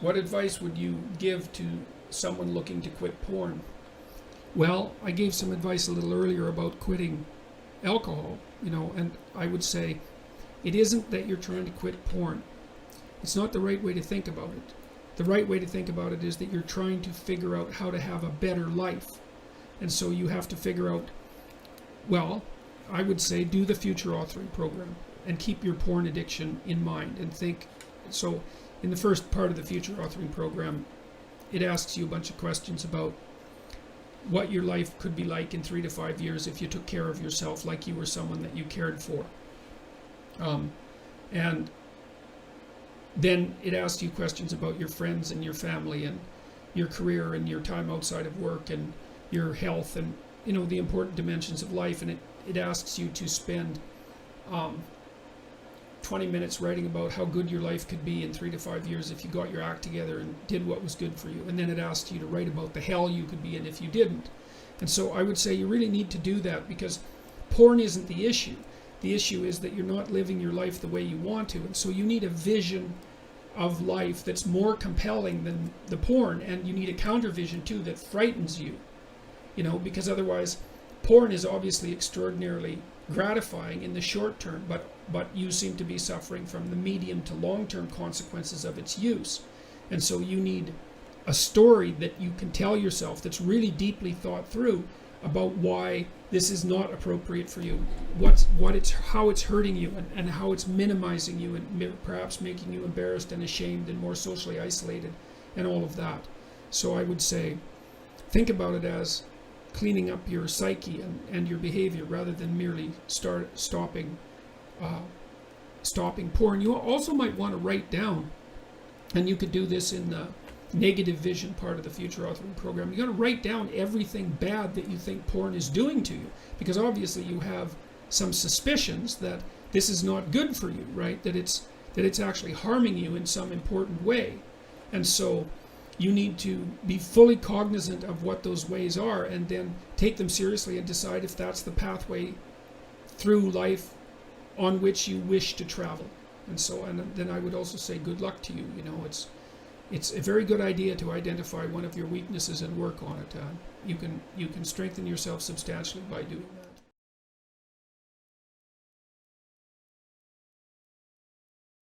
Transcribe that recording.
What advice would you give to someone looking to quit porn? Well, I gave some advice a little earlier about quitting alcohol, and I would say it isn't that you're trying to quit porn. It's not the right way to think about it. The right way to think about it is that you're trying to figure out how to have a better life. And so you have to figure out, well, I would say do the Future Authorin Program and keep your porn addiction in mind and think. So in the first part of the Future Authorin Program, it asks you a bunch of questions about what your life could be like in 3 to 5 years if you took care of yourself like you were someone that you cared for. And then it asks you questions about your friends and your family and your career and your time outside of work and your health and the important dimensions of life. And it asks you to spend 20 minutes writing about how good your life could be in 3 to 5 years if you got your act together and did what was good for you. And then it asks you to write about the hell you could be in if you didn't. And so I would say you really need to do that, because porn isn't the issue. The issue is that you're not living your life the way you want to. And so you need a vision of life that's more compelling than the porn, and you need a counter vision too that frightens you, because otherwise porn is obviously extraordinarily gratifying in the short term, but you seem to be suffering from the medium to long-term consequences of its use. And so you need a story that you can tell yourself that's really deeply thought through about why this is not appropriate for you, how it's hurting you, and how it's minimizing you and perhaps making you embarrassed and ashamed and more socially isolated and all of that. So I would say think about it as cleaning up your psyche and your behavior rather than merely stopping porn. You also might want to write down, and you could do this in the negative vision part of the Future Authorin Program. You got to write down everything bad that you think porn is doing to you, because obviously you have some suspicions that this is not good for you, right? That it's actually harming you in some important way. And so you need to be fully cognizant of what those ways are, and then take them seriously and decide if that's the pathway through life on which you wish to travel. And then I would also say good luck to you. It's a very good idea to identify one of your weaknesses and work on it. You can strengthen yourself substantially by doing that.